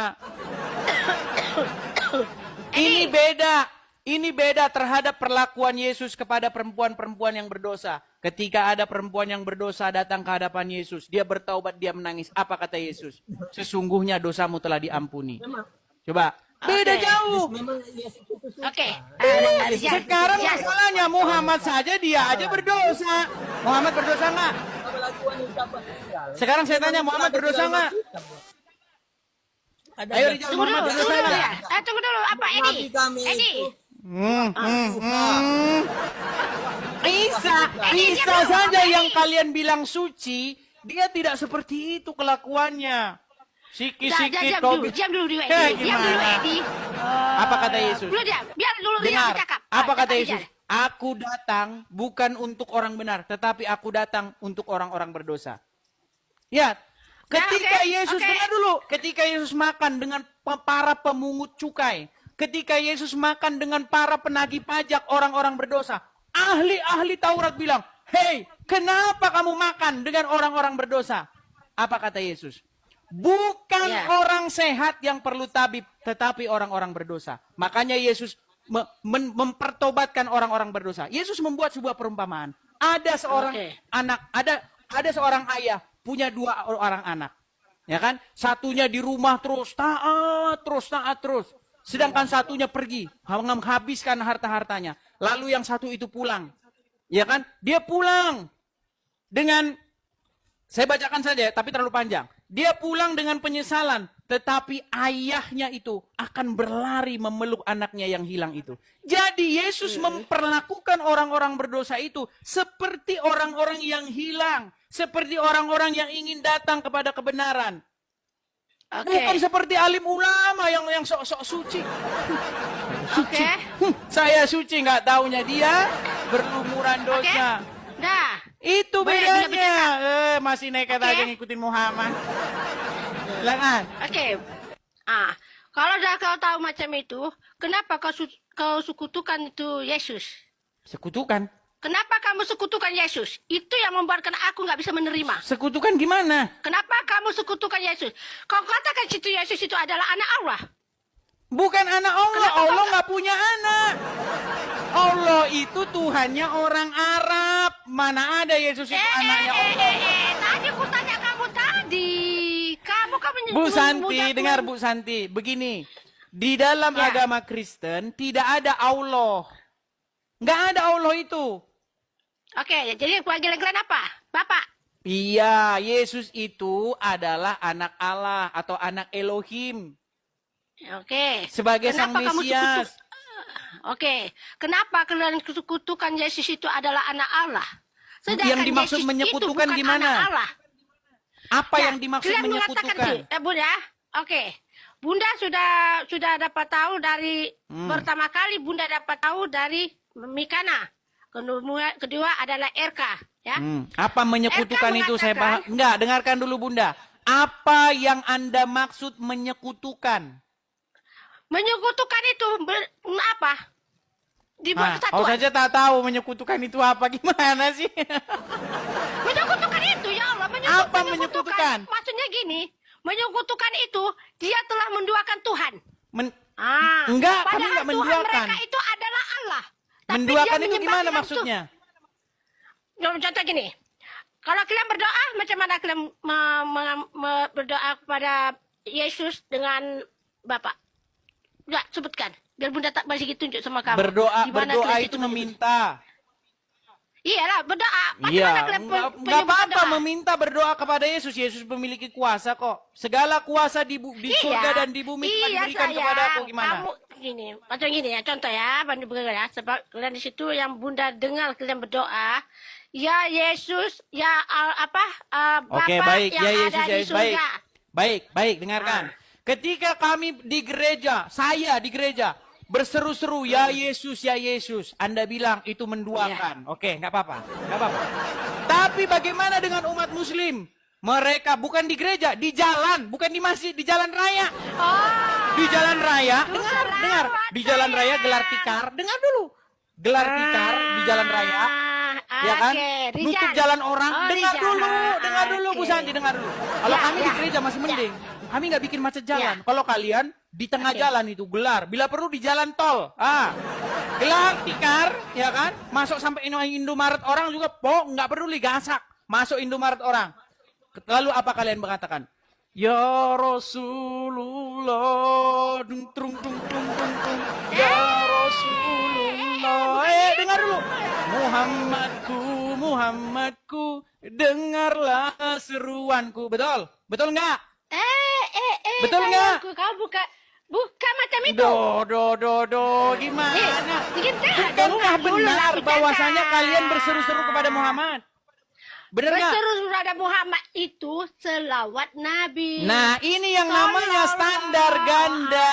Ini beda terhadap perlakuan Yesus kepada perempuan-perempuan yang berdosa. Ketika ada perempuan yang berdosa datang ke hadapan Yesus, dia bertaubat, dia menangis. Apa kata Yesus? Sesungguhnya dosamu telah diampuni. Coba, beda Oke. jauh. Memang Yesus itu suka. Oke. Sekarang masalahnya Muhammad saja dia aja berdosa. Muhammad berdosa nggak? Apalagi wanita tinggal. Sekarang saya tanya, Muhammad berdosa nggak? Ayo Rijal, Tunggu Muhammad dulu, berdosa tunggu dulu nggak? ya. Tunggu dulu, apa Edi? Nabi kami Edi. itu Isa saja yang kalian bilang suci, dia tidak seperti itu kelakuannya. Sikit-sikit kau Diam dulu, Edi. Eh, Diam dulu, gimana? Edi. Apa kata Yesus? Dulu diam, biar dulu dia Dengar, bercakap. apa kata Cepat, Yesus? Rijal. Aku datang bukan untuk orang benar, tetapi aku datang untuk orang-orang berdosa. Ya, ketika oke, Yesus, oke. dengar dulu, ketika Yesus makan dengan para pemungut cukai, ketika Yesus makan dengan para penagih pajak orang-orang berdosa, ahli-ahli Taurat bilang, hei, kenapa kamu makan dengan orang-orang berdosa? Apa kata Yesus? Bukan Ya. orang sehat yang perlu tabib, tetapi orang-orang berdosa. Makanya Yesus mempertobatkan orang-orang berdosa. Yesus membuat sebuah perumpamaan. Ada seorang Oke. anak, ada seorang ayah punya dua orang anak. Ya kan? Satunya di rumah terus taat terus. Sedangkan satunya pergi, menghabiskan harta-hartanya. Lalu yang satu itu pulang. Ya kan? Dia pulang dengan, saya bacakan saja tapi terlalu panjang. Dia pulang dengan penyesalan, tetapi ayahnya itu akan berlari memeluk anaknya yang hilang itu. Jadi Yesus memperlakukan orang-orang berdosa itu seperti orang-orang yang hilang, seperti orang-orang yang ingin datang kepada kebenaran. Oke. Bukan seperti alim ulama yang sok-sok suci. Oke. Saya suci, nggak taunya dia berlumuran Oke. dosa. Dah. Itu Boleh, bedanya. Masih nekat Oke. aja ngikutin Muhammad. Silakan. Oke. Ah, Kalau dah kau tahu macam itu, kenapa kau sekutukan itu Yesus? Sekutukan? Kenapa kamu sekutukan Yesus? Itu yang membuatkan aku nggak bisa menerima. Sekutukan gimana? Kenapa kamu sekutukan Yesus? Kau katakan situ Yesus itu adalah anak Allah. Bukan anak Allah. Allah nggak punya anak. Allah itu Tuhannya orang Arab. Mana ada Yesus itu anaknya Allah? Tadi aku tanya kamu tadi. Kamu kan Bu Santi, dengar Bu Santi. Begini, di dalam Ya. agama Kristen tidak ada Allah. Nggak ada Allah itu. Oke, jadi panggilan kalian apa? Bapak. Iya, Yesus itu adalah anak Allah atau anak Elohim. Oke. Sebagai sang Mesias. Oke, kenapa kalian sekutukan Yesus itu adalah anak Allah? Yang dimaksud Yesus menyekutukan itu bukan gimana? anak Allah. Apa Ya, yang dimaksud kalian menyekutukan? mengatakan, Bunda, oke. Bunda sudah dapat tahu dari pertama kali Bunda dapat tahu dari Mikana. Kedua adalah RK, ya. Apa menyekutukan RK itu saya paham? mengatakan- Enggak, dengarkan dulu Bunda. Apa yang Anda maksud menyekutukan? Menyekutukan itu apa? Dibuat Kau kesatuan. saja tak tahu menyekutukan itu apa. Gimana sih? Menyekutukan itu, ya Allah. Apa menyekutukan? Maksudnya gini, menyekutukan itu dia telah menduakan Tuhan. Enggak, kami Padahal enggak menduakan. Tuhan mereka itu adalah Allah. Tapi Menduakan dia itu gimana menyembahkan maksudnya? Contoh gini, kalau kalian berdoa, macam mana kalian berdoa kepada Yesus dengan Bapak? Ya, sebutkan. Biar Bunda tak balik tunjuk sama kamu. Berdoa Di mana berdoa kalian itu menyebut. meminta. Iyalah, berdoa. Macam Iya, mana kalian enggak penyebut apa-apa berdoa? meminta berdoa kepada Yesus. Yesus memiliki kuasa kok. Segala kuasa di surga dan di bumi Tuhan berikan kepada aku. Gimana? Kamu gini, macam gini ya, contoh ya, Bandu ya, sebab kalian di situ yang Bunda dengar kalian berdoa, ya Yesus, ya Bapa Oke, baik. yang Ya ada Yesus, di ya Yesus, baik. surga. Baik, dengarkan. Ketika kami di gereja, saya di gereja, berseru-seru, ya Yesus, Anda bilang itu menduakan. Oke, nggak apa-apa. Tapi bagaimana dengan umat muslim? Mereka bukan di gereja, di jalan, bukan di masjid, di jalan raya. Oh, Di jalan raya, Itu dengar. selawat Di jalan saya. raya gelar tikar, dengar dulu. Gelar tikar di jalan raya, ya kan? Oke, Nutup Rizal. jalan orang, Oh, dengar Rizal. dulu Bu Oke. Santi, dengar dulu. Kalau Ya, kami di ya. gereja masih mending. Kami nggak bikin macet jalan. Ya. Kalau kalian di tengah Oke. jalan itu gelar, bila perlu di jalan tol. Gelar tikar, ya kan? Masuk sampai Indomaret orang juga, nggak peduli gasak. Masuk Indomaret orang. Lalu apa kalian mengatakan? Ya Rasulullah, dung trung tung tung tung tung. Ya Rasulullah. Dengar dulu. Muhammadku, dengarlah seruanku. Betul? Betul nggak? Betul nggak? sayangku, kau bukan macam itu. Gimana? Bukankah Bukankah benar bahwasanya kalian berseru-seru kepada Muhammad? Benar nggak? berseru kepada Muhammad itu selawat Nabi. Nah, ini yang namanya standar ganda.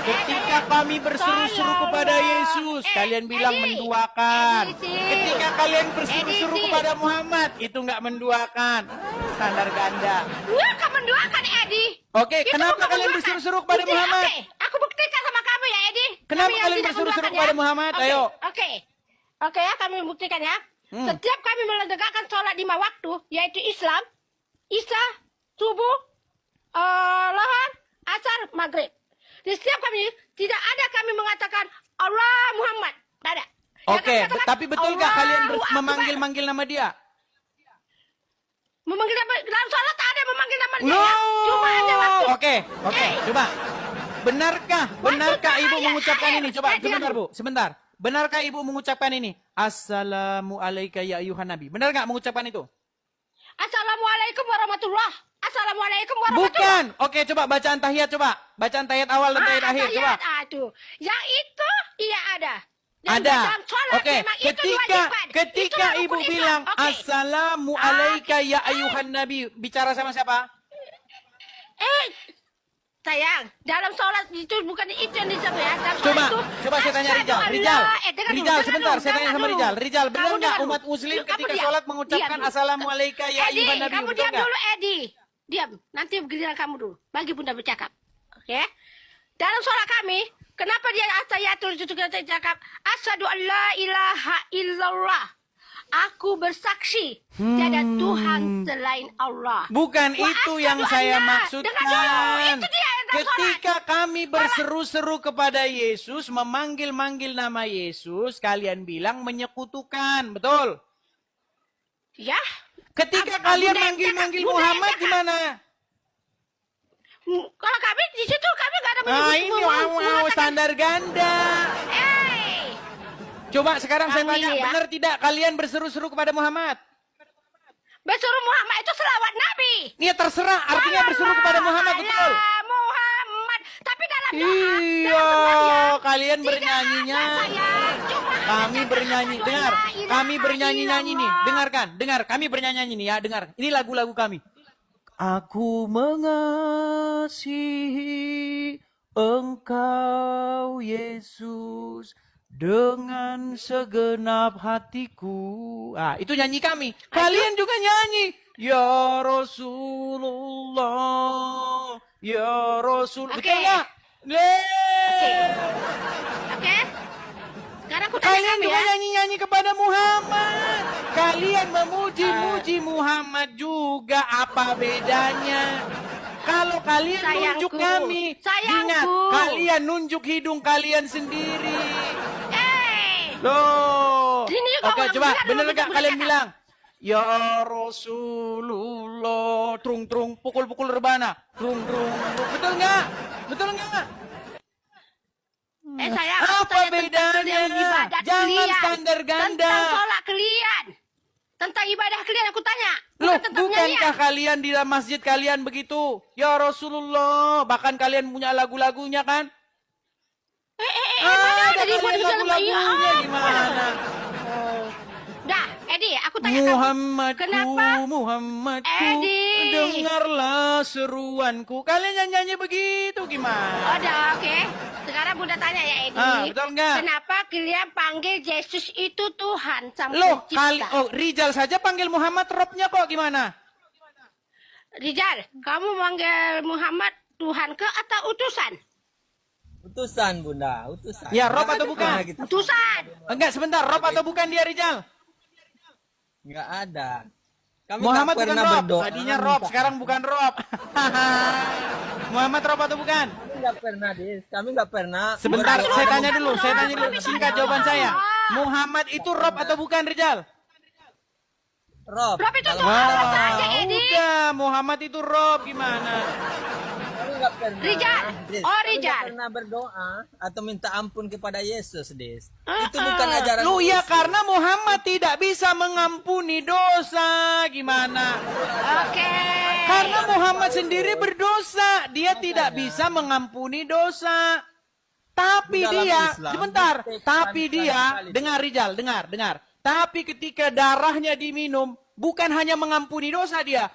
Ketika kami berseru-seru kepada Yesus, kalian bilang Edi, menduakan. Edi, Ketika kalian berseru-seru Edi, kepada Muhammad, itu nggak menduakan. Standar ganda. Bukan mendoakan, Edi. Oke, Itu kenapa bukan kalian mendoakan. berseru-seru kepada Bukti, Muhammad? Oke, aku buktikan sama kamu ya, Edi. Kenapa Kami yang kalian tidak berseru-seru mendoakan, kepada ya. Muhammad? Oke, Ayo. Oke ya, kami buktikan ya. Setiap kami menegakkan sholat 5 waktu, yaitu Islam, Isya, Subuh, Lohar, Asar, Maghrib. Di setiap kami, tidak ada kami mengatakan Allah Muhammad. Tidak ada. Yang Oke, kami katakan, tapi betul nggak kalian Allahu Akbar. memanggil-manggil nama dia? Memanggil nama, dalam sholat tak ada memanggil nama dia. No. Ya. Cuma ada waktu. Oke, coba. Benarkah tak ibu ada, mengucapkan ada. ini? Coba, Saya sebentar diam. Bu, sebentar. Benarkah ibu mengucapkan ini? Assalamualaikum ya ayuhan nabi. Benar nggak mengucapkan itu? Assalamualaikum warahmatullah. Assalamualaikum warahmatullah. Bukan. Oke, coba bacaan tahiyat coba. Bacaan tahiyat awal dan tahiyat akhir coba. Tuh. Yang itu iya ada. Dan Ada. dalam sholat Oke, memang itu ketika diwajibkan. Itulah ibu rukun Islam. bilang Oke. Assalamualaikum ya ayuhan nabi, bicara sama siapa? Sayang, dalam sholat itu bukan itu yang disebut ya. Dalam sholat Coba, itu, coba saya tanya asyhadu Rijal. an Rijal, la- dengar dulu, Rijal dengar sebentar, dulu, saya tanya dengar sama dulu. Rijal. Rijal, benar Kamu nggak dengar umat dulu. muslim Kamu ketika diam. sholat mengucapkan Diam dulu. Assalamualaikum ya Edi, ayuhan nabi? kamu Betul diam nggak? dulu, Edi. Diam. Nanti giliran kamu dulu. Bagi Bunda bercakap. Oke? dalam sholat kami, kenapa dia tahiyatul itu cakap asyhadu an la ilaha illallah. Aku bersaksi tiada Tuhan selain Allah. Bukan Wa itu yang asyhadu saya anna- maksudkan. Dengar dulu, itu dia yang dalam sholat. Ketika kami berseru-seru kepada Yesus, memanggil-manggil nama Yesus, kalian bilang menyekutukan, betul? Ya. Ketika Abu kalian Dayat manggil-manggil cakap, Muhammad Budaya gimana? Kalau kami di situ kami nggak ada Ah, ini wow, standar ganda. Hey, Coba sekarang saya Kami tanya, ya. benar tidak kalian berseru-seru kepada Muhammad? bersuruh Muhammad itu selawat Nabi. Ini terserah, artinya berseru kepada Muhammad, betul? Ya Muhammad. Tapi dalam doa, Iya, dalam sembahyang, kalian tidak bernyanyinya. ada saya. Cuma Kami ada bernyanyi, satu dengar. la ilaha Kami bernyanyi-nyanyi nih, illallah. dengarkan, dengar. Kami bernyanyi nih ya, dengar. Ini lagu-lagu kami. Aku mengasihi Engkau Yesus dengan segenap hatiku. Ah, itu nyanyi kami. Kalian juga nyanyi. Ya Rasulullah, ya Rasul. Oke. Betul nggak? Oke. Sekarang aku tanya Kalian kamu juga ya. nyanyi-nyanyi kepada Muhammad. Kalian memuji-muji Muhammad juga. Apa bedanya? Kalau kalian Sayangku, nunjuk kami, sayangku. ingat, kalian nunjuk hidung kalian sendiri. Eh, Loh. Ini juga Oke, orang coba benar bener betul gak betul kalian cakap. bilang? Ya Rasulullah, trung-trung, pukul-pukul rebana. Trung-trung, betul nggak? Betul nggak? sayang, Apa aku tanya bedanya? tentang ibadat Jangan kalian. standar ganda. Tentang sholat kalian. Tentang ibadah kalian aku tanya. Loh, Bukan tentang bukankah nyanyian. kalian di dalam masjid kalian begitu? Ya Rasulullah, bahkan kalian punya lagu-lagunya kan? Mana ada kalian dibuat di dalam lagu-lagunya iya. gimana? Dah, Edi, aku tanya kamu. Muhammadku, Kenapa? Muhammadku, Edi. dengarlah seruanku. Kalian nyanyi begitu gimana? Oh, dah, oke. Sekarang Bunda tanya ya, Edi. Ah, betul nggak? Kenapa kalian panggil Yesus itu Tuhan sang Loh, pencipta? Rijal saja panggil Muhammad robnya kok gimana? Rijal, kamu manggil Muhammad Tuhan ke atau utusan? Utusan Bunda, utusan. Ya, rob atau bukan? Nah, gitu. Utusan. Enggak, sebentar, rob atau bukan dia Rijal? Nggak ada. Kami Muhammad nggak bukan pernah rob, berdoa. tadinya rob, sekarang bukan rob. Muhammad rob atau bukan? Kami nggak pernah, Dis. Kami nggak pernah. Sebentar, berdoa. saya tanya dulu, singkat jawaban saya. Muhammad itu rob atau bukan Rijal? Rob. Rob itu Kalau Tuhan. ada, saja, Edi. Udah, Muhammad itu rob gimana? kami nggak pernah. Rijal. Dis, Oh, kami Rijal. nggak pernah berdoa atau minta ampun kepada Yesus, Dis. Itu bukan ajaran. Lu ya Yesus. karena Muhammad tidak bisa mengampuni dosa, gimana? Oke. Karena Muhammad sendiri berdosa, dia tidak bisa mengampuni dosa. Tapi Dalam dia, Islam, sebentar, ditekan tapi dia, sekali-kali. dengar Rijal, dengar. Tapi ketika darahnya diminum, bukan hanya mengampuni dosa dia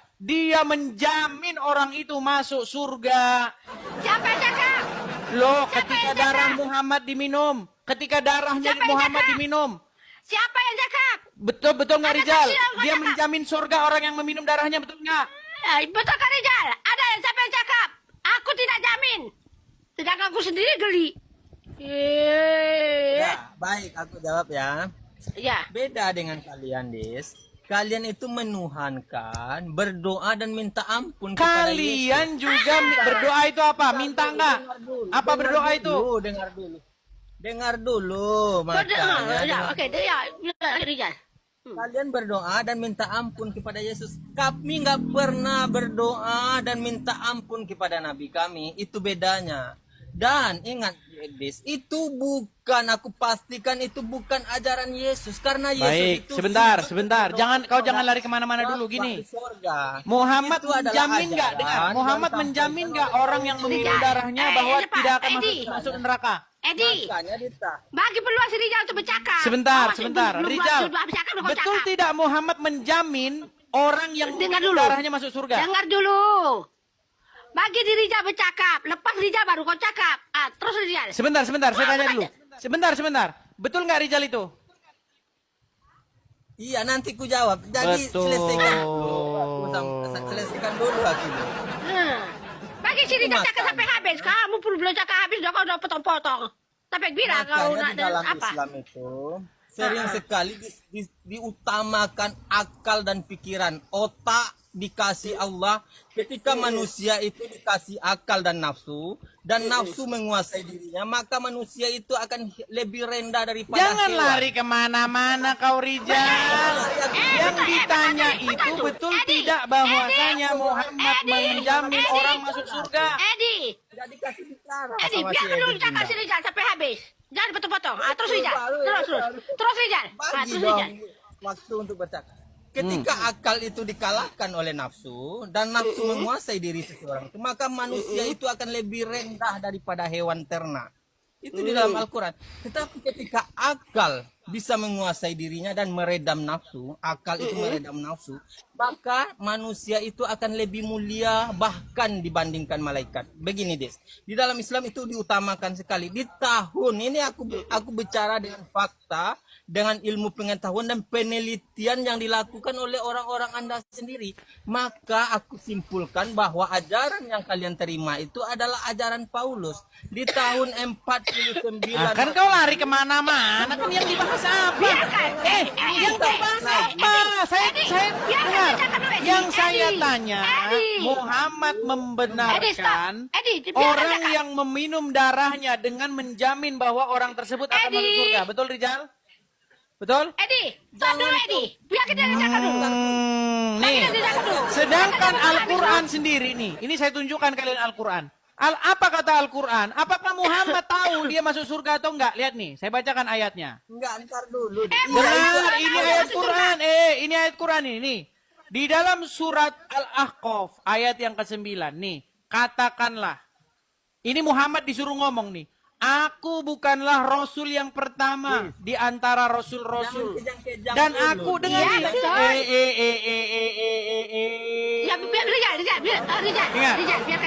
menjamin orang itu masuk surga. Siapa yang cakap? Loh, Siapa ketika yang darah cakap? Muhammad diminum, ketika darahnya Siapa yang Muhammad cakap? diminum, Siapa yang cakap? betul nggak Ada Rijal? saksi yang Dia cakap. menjamin surga orang yang meminum darahnya, betul nggak? Betul kan Rijal? Ada yang siapa yang cakap? Aku tidak jamin. Sedangkan aku sendiri geli. Ya, baik, aku jawab ya. Ya. Beda dengan kalian, Dis. Kalian itu menuhankan, berdoa dan minta ampun kepada Yesus. Kalian juga berdoa itu apa? Minta nggak? Apa berdoa itu? Dengar dulu, makanya. Ya, dengar- oke, ya, Rijal. Kalian berdoa dan minta ampun kepada Yesus. Kami nggak pernah berdoa dan minta ampun kepada Nabi kami. Itu bedanya. Dan ingat, Dis, itu bukan, aku pastikan itu bukan ajaran Yesus. Karena Yesus Baik, itu sebentar. berdoa Kau jangan lari kemana-mana Bapa dulu gini. di sorga. Muhammad Itu adalah menjamin nggak? ajaran Dengar, Muhammad yang menjamin disampaikan nggak oleh orang yang meminum Rijal. darahnya bahwa Pak, tidak akan Edi. masuk neraka? Edi, Makanya Dita. bagi peluang si Rijal untuk bercakap. Sebentar. Belum Rijal, bercakap, belum betul bercakap. tidak Muhammad menjamin orang yang Dengar meminum dulu. darahnya masuk surga? Dengar dulu. Bagi di Rijal bercakap. Lepas Rijal baru kau cakap. Terus Rijal. Sebentar, saya tanya dulu. Sebentar. Betul nggak Rijal itu? Iya, nanti ku jawab. Jadi Betul. selesaikan dulu. Selesaikan dulu aku. Bagi si Rijal Makanya cakap dengarkan sampai habis. Kamu perlu belum cakap habis, kau udah potong-potong. Sampai bila kau Makanya nak di dalam apa? Islam itu sering sekali diutamakan akal dan pikiran. Otak dikasih Allah, ketika manusia itu dikasih akal dan nafsu menguasai dirinya, maka manusia itu akan lebih rendah daripada Jangan hewan. lari kemana-mana kau Rijal. Yang ditanya itu betul tidak bahwasanya Muhammad menjamin orang masuk surga. Edi, Tidak dikasih bicara Edi, sama biar si dulu Edi cakap Bunda. si Rizal sampai habis. Jangan potong-potong. Terus Rizal. Terus Rizal. Bagi Terus dong Rizal. waktu untuk bercakap. Ketika akal itu dikalahkan oleh nafsu dan nafsu menguasai diri seseorang itu, maka manusia itu akan lebih rendah daripada hewan ternak. Itu di dalam Al-Quran. Tetapi ketika akal bisa menguasai dirinya dan meredam nafsu, akal itu meredam nafsu, maka manusia itu akan lebih mulia bahkan dibandingkan malaikat. Begini Des, di dalam Islam itu diutamakan sekali. Di tahun ini aku bicara dengan fakta, dengan ilmu pengetahuan dan penelitian yang dilakukan oleh orang-orang Anda sendiri. Maka aku simpulkan bahwa ajaran yang kalian terima itu adalah ajaran Paulus. Di tahun 49. Nah, kan kau lari kemana-mana, kan yang dibahas apa? Yang kau bahas apa? Saya dengar. Yang saya tanya, Muhammad membenarkan orang yang meminum darahnya dengan menjamin bahwa orang tersebut akan masuk surga. Betul Rijal? Betul? Edi, stop dulu Edi. Biar kita dengarkan dulu. Nih, sedangkan Al-Quran sendiri nih, ini saya tunjukkan kalian Al-Quran. Apa kata Al-Quran? Apakah Muhammad tahu dia masuk surga atau enggak? Lihat nih, saya bacakan ayatnya. Enggak, ntar dulu. Benar, ini ayat Quran. Ini ayat Quran ini. Di dalam surat Al-Ahqaf, ayat yang ke-9 nih, katakanlah. Ini Muhammad disuruh ngomong nih. Aku bukanlah Rasul yang pertama di antara Rasul-Rasul. Dan aku dengan Ya, betul. Ya, biar Rizal, biarkan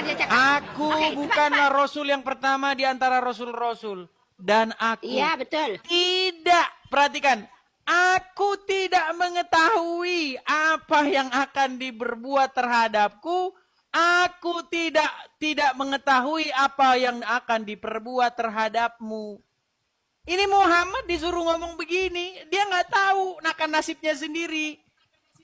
dia cakap. Aku bukanlah Rasul yang pertama di antara Rasul-Rasul. Dan aku Iya, betul. tidak, perhatikan, aku tidak mengetahui apa yang akan diperbuat terhadapku. Aku tidak mengetahui apa yang akan diperbuat terhadapmu. Ini Muhammad disuruh ngomong begini, dia nggak tahu akan nasibnya sendiri.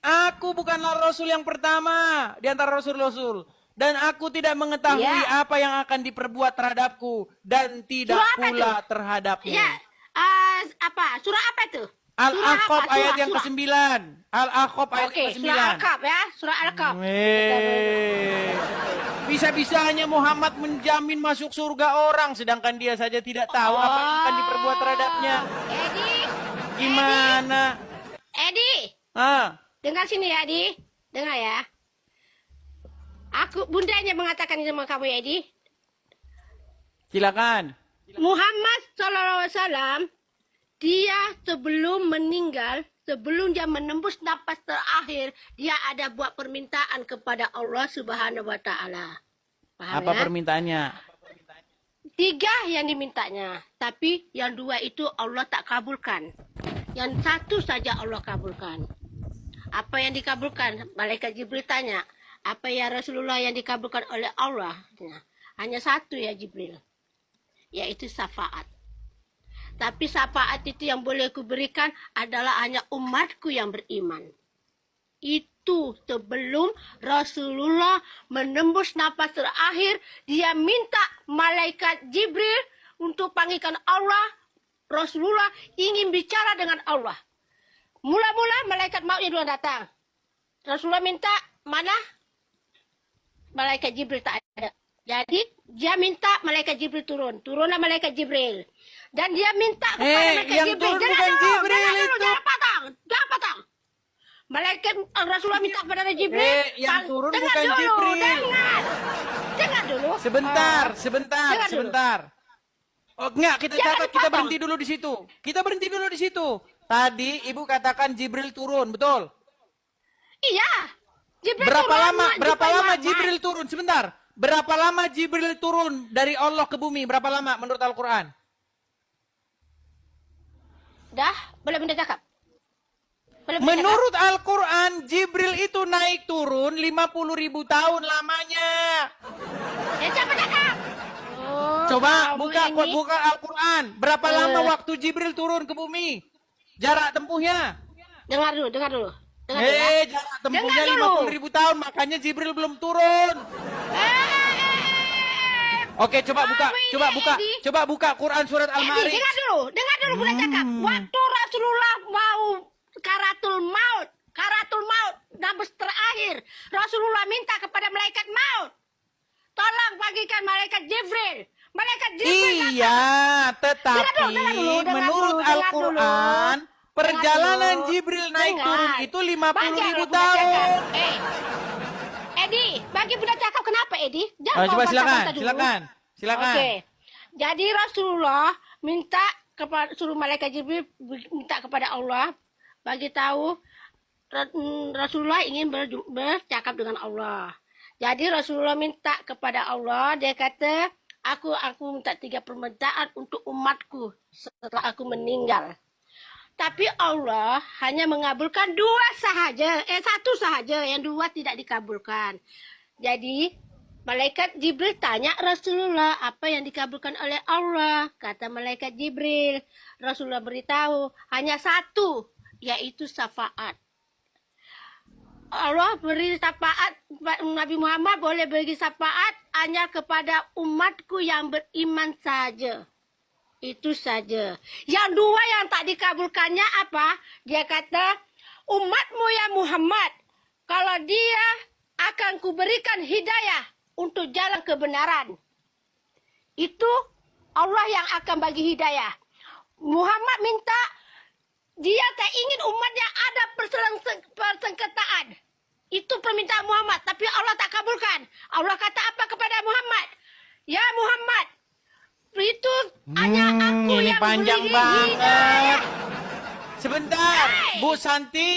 Aku bukanlah Rasul yang pertama di antara Rasul-Rasul. Dan aku tidak mengetahui apa yang akan diperbuat terhadapku. Dan tidak pula terhadapmu. Ya, apa? Surah apa itu? Al-Ahqaf ayat yang ke-9. Al-Ahqaf ayat Oke, ke-9. surah Al-Kahf ya, surah Al-Kahf. Bisa-bisanya Muhammad menjamin masuk surga orang, sedangkan dia saja tidak tahu apa yang akan diperbuat terhadapnya. Edi, Gimana? Edi, dengar sini ya, Edi. Dengar ya. Bundanya mengatakan sama kamu ya, Edi. Silakan. Muhammad SAW, dia sebelum meninggal, sebelum dia menembus napas terakhir, dia ada buat permintaan kepada Allah Subhanahu wa Ta'ala. Paham Apa ya? permintaannya? 3 yang dimintanya, tapi yang 2 itu Allah tak kabulkan. Yang 1 saja Allah kabulkan. Apa yang dikabulkan? Malaikat Jibril tanya, apa ya Rasulullah yang dikabulkan oleh Allah? Hanya 1 ya Jibril, yaitu syafaat. Tapi syafaat itu yang boleh kuberikan adalah hanya umatku yang beriman. Itu sebelum Rasulullah menembus napas terakhir, dia minta malaikat Jibril untuk panggilkan Allah. Rasulullah ingin bicara dengan Allah. Mula-mula malaikat mautnya dulu datang. Rasulullah minta, mana? Malaikat Jibril tak ada. Jadi dia minta malaikat Jibril turun. Turunlah malaikat Jibril. Dan dia minta kepada malaikat yang Jibril. turun bukan Jibril itu. Jangan potong. Malaikat Rasulullah minta kepada Jibril. Yang turun dengar bukan dulu, Jibril. Dengar dulu. Sebentar. Oh, enggak, kita Jangan catat, kita dipotong. berhenti dulu di situ. Kita berhenti dulu di situ. Tadi Ibu katakan Jibril turun, betul? Iya. Jibril Berapa turun, lama Muhammad. Jibril turun? Sebentar. Berapa lama Jibril turun dari Allah ke bumi? Berapa lama menurut Al-Quran? Dah, boleh benda cakap. Menurut Al-Quran, Jibril itu naik turun 50.000 tahun lamanya. Ya siapa cakap? Oh, Coba kamu buka ini. buka Al-Quran. Berapa lama waktu Jibril turun ke bumi? Jarak tempuhnya? Dengar dulu. Dengar dulu ya. Jarak tempuhnya Dengar dulu. 50.000 tahun, makanya Jibril belum turun. Oke, coba buka, Kamu ini, Edi. coba buka Quran surat Al-Ma'arij. Dengar dulu boleh cakap. Waktu Rasulullah mau karatul maut, nafas terakhir, Rasulullah minta kepada malaikat maut, tolong bagikan malaikat Jibril. Malaikat Jibril Iya, tetapi Dengar dulu, menurut dengar Al-Quran, perjalanan dulu. Jibril naik Dengar. turun itu 50.000 Bagi budak tahun. cakap. Edi, bagi budak cakap kenapa Edi? Jangan Coba kau silakan, bantah-bantah dulu. silakan. Oke. Jadi Rasulullah minta kepada suruh malaikat Jibril minta kepada Allah bagi tahu Rasulullah ingin bercakap dengan Allah. Jadi Rasulullah minta kepada Allah, dia kata, aku minta 3 permintaan untuk umatku setelah aku meninggal. Tapi Allah hanya mengabulkan 1 sahaja, yang 2 tidak dikabulkan. Jadi malaikat Jibril tanya Rasulullah, apa yang dikabulkan oleh Allah? Kata malaikat Jibril, Rasulullah beritahu, hanya 1, yaitu syafaat. Allah beri syafaat, Nabi Muhammad boleh beri syafaat hanya kepada umatku yang beriman saja. Itu saja. Yang 2 yang tak dikabulkannya apa? Dia kata, umatmu ya Muhammad, kalau dia akan kuberikan hidayah untuk jalan kebenaran. Itu Allah yang akan bagi hidayah. Muhammad minta, dia tak ingin umatnya ada persengketaan. Itu permintaan Muhammad, tapi Allah tak kabulkan. Allah kata apa kepada Muhammad? Ya Muhammad, itu hanya aku Ini yang panjang beri banget. hidayah. Sebentar, Hai. Bu Santi.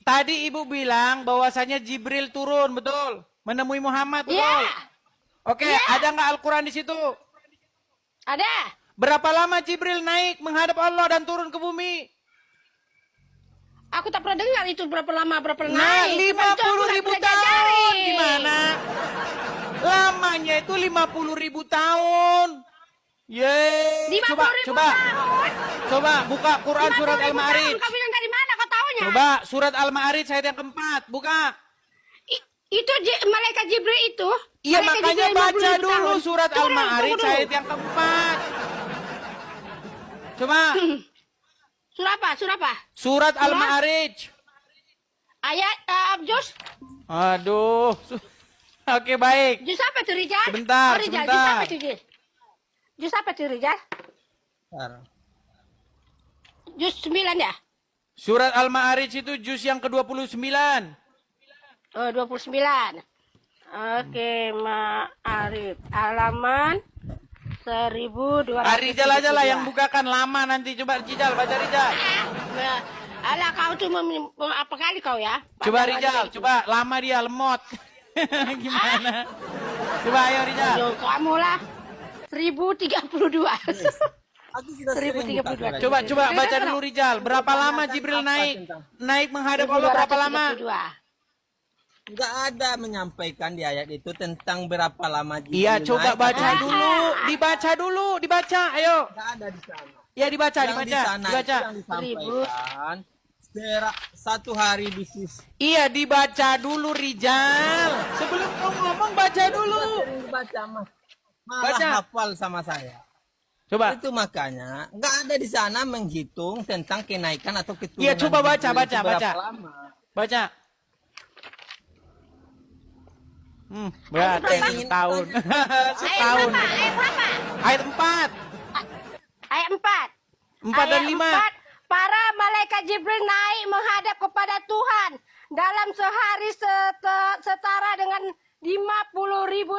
Tadi Ibu bilang bahwasanya Jibril turun, betul? Menemui Muhammad, betul? Ya, Oke, Ya. ada nggak Al-Quran di situ? ada. Berapa lama Jibril naik menghadap Allah dan turun ke bumi? Aku tak pernah dengar itu berapa lama, berapa Nah, naik. Cuma itu aku 50.000 tak pernah tahun. jajari. Gimana? Lamanya itu 50.000 tahun. Yeay. 50.000 tahun. Coba buka Quran surat 50.000 Al-Ma'arij. tahun. Kau bilang dari mana kau taunya? Coba surat Al-Ma'arij ayat yang keempat. Buka. Itu malaikat Jibril itu. Iya, Malaikat makanya Jibril baca 50.000 dulu tahun. surat Tunggu dulu, Al-Ma'arij tunggu dulu. ayat yang keempat. Coba. Surah apa? Surah apa? Surat Al-Ma'arij. Ayat juz. Aduh. Oke, baik. Juz apa tuh Rijal? Sebentar, Rijal, sebentar. Juz apa tuh Juz? Juz apa tuh Rijal? Bentar. Juz 9 ya? Surat Al-Ma'arij itu juz yang ke-29. Oh, 29. Oke, Ma'arif. Halaman 1200. Rijal aja lah yang bukakan lama nanti. Coba Rijal, baca Rijal. Alah, kau tuh apa kali kau ya? Coba Panjang Rijal, aja itu. coba lama dia lemot. Gimana? Coba ayo Rijal. Aduh, kamu lah. 1032. Aku sudah sering 1032. buka surat Coba ini. coba baca dulu Rijal. Berapa lama Jibril naik menghadap Allah berapa lama? 1232. Nggak ada menyampaikan di ayat itu tentang berapa lama Jibril Iya, coba naik. baca dulu. Dibaca. Ayo. Nggak ada di sana. Ya dibaca, Yang di sana itu yang disampaikan 1 hari bisnis. Iya, dibaca dulu Rijal. Sebelum kau ngomong baca dulu. Sering baca mas, malah Baca. hafal sama saya. Coba. Itu makanya nggak ada di sana menghitung tentang kenaikan atau keturunan. Iya, coba baca, Jibril baca, itu berapa baca. lama. Baca. Berarti Ayat setahun. Setahun. Ayat berapa? Ayat 4. Ayat 4. 4 dan 5. Para malaikat Jibril naik menghadap kepada Tuhan dalam sehari setara dengan 50.000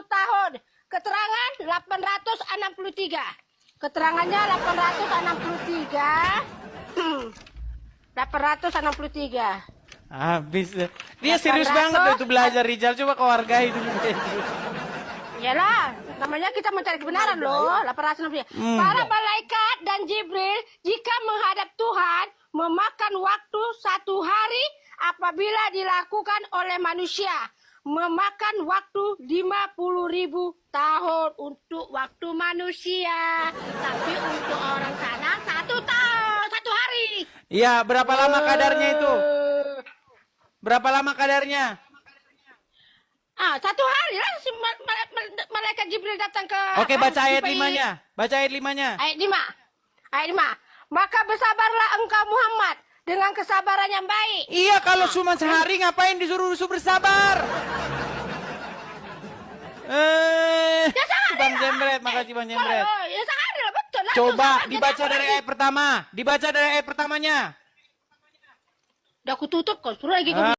tahun. Keterangan 863. Keterangannya 863. 863. Habis. Dia serius banget loh itu belajar Rijal. Coba kau hargai dulu. Iyalah, namanya kita mencari kebenaran loh. 863. Para malaikat dan Jibril jika menghadap Tuhan memakan waktu 1 hari apabila dilakukan oleh manusia. memakan waktu 50.000 tahun untuk waktu manusia. Tapi untuk orang sana 1 tahun, 1 hari. Iya, berapa lama kadarnya itu? Berapa lama kadarnya? 1 hari lah malaikat Jibril datang ke... Oke, baca ayat supaya- 5-nya. Baca ayat 5-nya. Ayat 5. Ayat 5. Maka bersabarlah engkau Muhammad dengan kesabaran yang baik. Iya, kalau cuma sehari ngapain disuruh bersabar? Ya sehari Bang lah. Jembret, makasih Bang Jembret. Oh, ya sehari lah, betul lah. Coba Itu sabar, dibaca jadi apa dari lagi? ayat pertama. Dibaca dari ayat pertamanya. Udah aku tutup kok, suruh lagi Ah.